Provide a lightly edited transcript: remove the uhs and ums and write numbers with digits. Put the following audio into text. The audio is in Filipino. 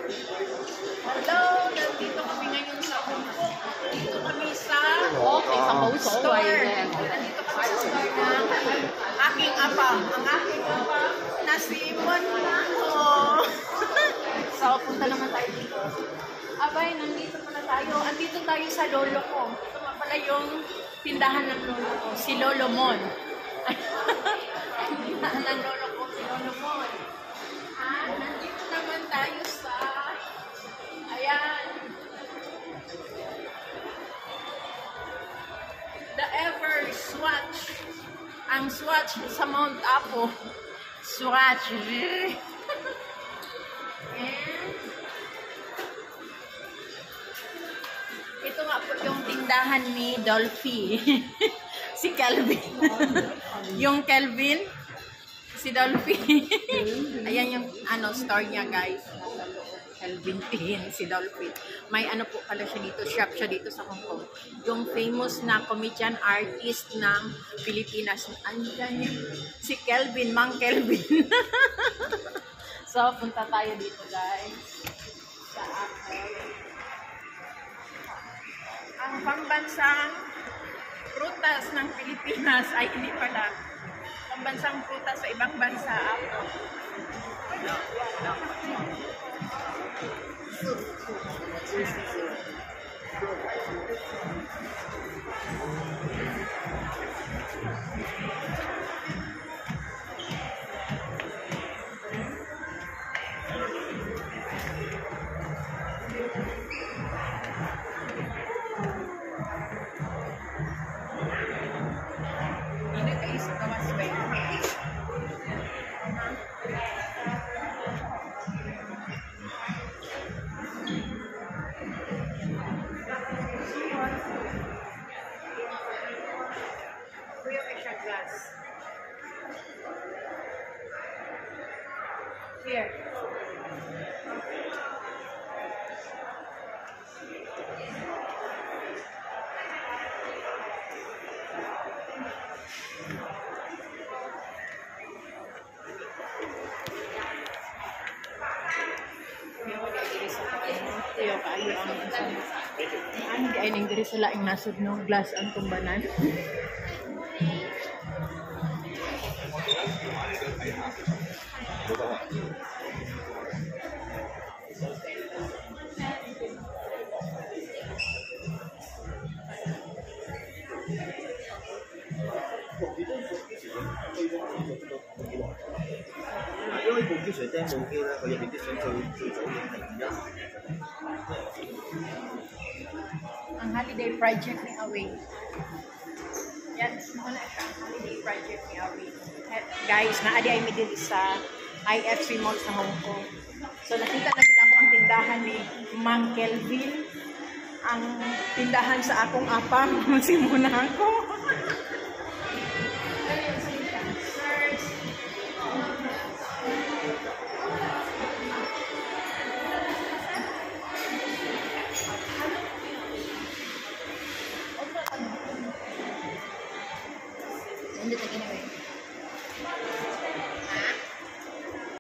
Hello! Nandito kami ngayon sa Hong Kong. Nandito kami sa store. Nandito kami sa store ng aking apam. Ang aking apam na si Monako. So, punta naman tayo dito. Abay, nandito pala tayo. Andito tayo sa lolo ko. Ito nga pala yung tindahan ng lolo ko. Si Lolo Mon. Tindahan ng lolo ko. Si Lolo Mon. Nandito naman tayo sa... Ayan. The Ever Swatch. Ang Swatch sa Mount Apo. Swatch. Ito nga po yung tindahan ni Dolphy. Si Kelvin. Yung Kelvin. Si Dolphy. Ayan yung store niya, guys. Kelvin Pin, si Dolphy. May po pala siya dito, shop siya dito sa Hong Kong. Yung famous na comedian artist ng Pilipinas. Andiyan yun. Si Kelvin, Mang Kelvin. So, punta tayo dito, guys. Sa Apple. Ang pambansang prutas ng Pilipinas ay hindi pala. Pambansang prutas sa ibang bansa, Apple. Hindi kayo sa gawas ba yun? Here. Ano di ay nang diri sa laing nasod no glass ang tumbanan. Ang holiday project ni Awi. Yan, muna siya. Holiday project ni Awi. Guys, naadi ay midili sa IFC Mall sa Hong Kong. So, nakita na din ako ang tindahan ni Mang Kelvin. Ang tindahan sa akong apam, si Monako.